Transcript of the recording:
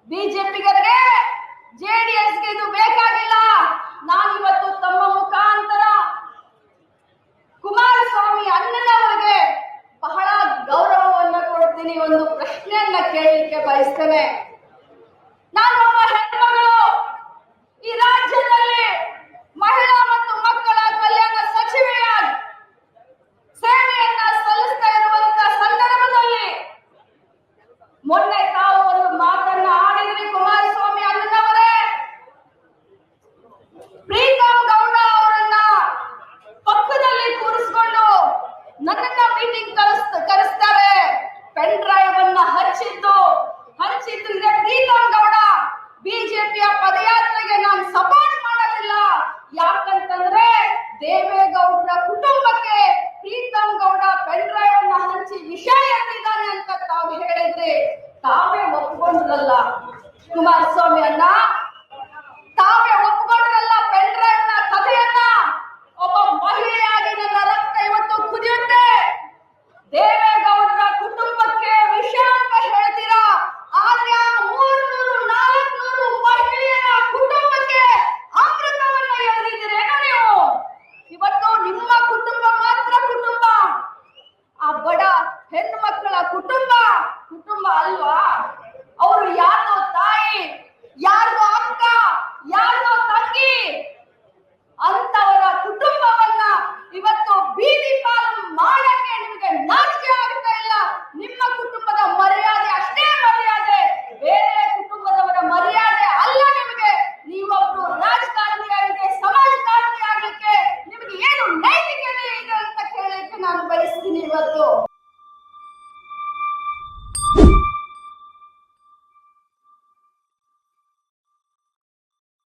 ಬಿಜೆಪಿಗರಿಗೆ ಜೆಡಿಎಸ್ಗೆ ಇದು ಬೇಕಾಗಿಲ್ಲ. ನಾನಿವತ್ತು ತಮ್ಮ ಮುಖಾಂತರ ಕುಮಾರಸ್ವಾಮಿ ಅಣ್ಣನವರಿಗೆ ಬಹಳ ಗೌರವವನ್ನ ಕೊಡ್ತೀನಿ. ಒಂದು ಪ್ರಶ್ನೆಯನ್ನ ಕೇಳಲಿಕ್ಕೆ ಬಯಸ್ತೇನೆ. ನಾನು ಒಬ್ಬ ಹೆಣ್ಮಗಳು, ಈ ರಾಜ್ಯದಲ್ಲಿ ಮಹಿಳಾ ಮತ್ತು ಮಕ್ಕಳ ಕಲ್ಯಾಣ ಸಚಿವೆಯಾಗಿ ಸೇವೆಯನ್ನ ಸಲ್ಲಿಸ್ತಾ ಇರುವಂತಹ ಸಂದರ್ಭದಲ್ಲಿ ಮೊನ್ನೆ ತಾವು ಒಂದು ಮಾತನ್ನ ಆಡಿದ್ರಿ ಕುಮಾರಸ್ವಾಮಿ ಅಣ್ಣನವರೇ. ಪ್ರೀತಮ್ ಗೌಡ ಅವರನ್ನ ಪಕ್ಕದಲ್ಲಿ ಕೂರಿಸಿಕೊಂಡು ನನ್ನನ್ನ ಮೀಟಿಂಗ್ ಕರೆಸ್ತಾರೆ. ಪೆನ್ ಡ್ರೈವ್ ಅನ್ನ ಹಂಚಿದ್ದು ಇದೆ ಪ್ರೀತಮ್ ಗೌಡ. ಬಿಜೆಪಿಯ ಪದಯಾತ್ರೆಗೆ ನಾನು ಸಪೋರ್ಟ್ ಮಾಡೋದಿಲ್ಲ. ಯಾಕಂತಂದ್ರೆ ದೇವೇಗೌಡರ ಕುಟುಂಬಕ್ಕೆ ಪ್ರೀತಮ್ ಗೌಡ ಪೆನ್ ಡ್ರೈವ್ ಅನ್ನ ಹಂಚಿ ವಿಷಯ ಎತ್ತಿದ್ದಾನೆ ಅಂತ ತಾವು ಹೇಳಿದ್ರೆ ತಾವೇ ಒಪ್ಪಿಕೊಂಡ್ರಲ್ಲ ಕುಮಾರಸ್ವಾಮಿ ಅನ್ನ, ತಾವೇ ಒಪ್ಪಿಕೊಂಡ್ರಲ್ಲ ಪೆನ್ ಡ್ರೈವ್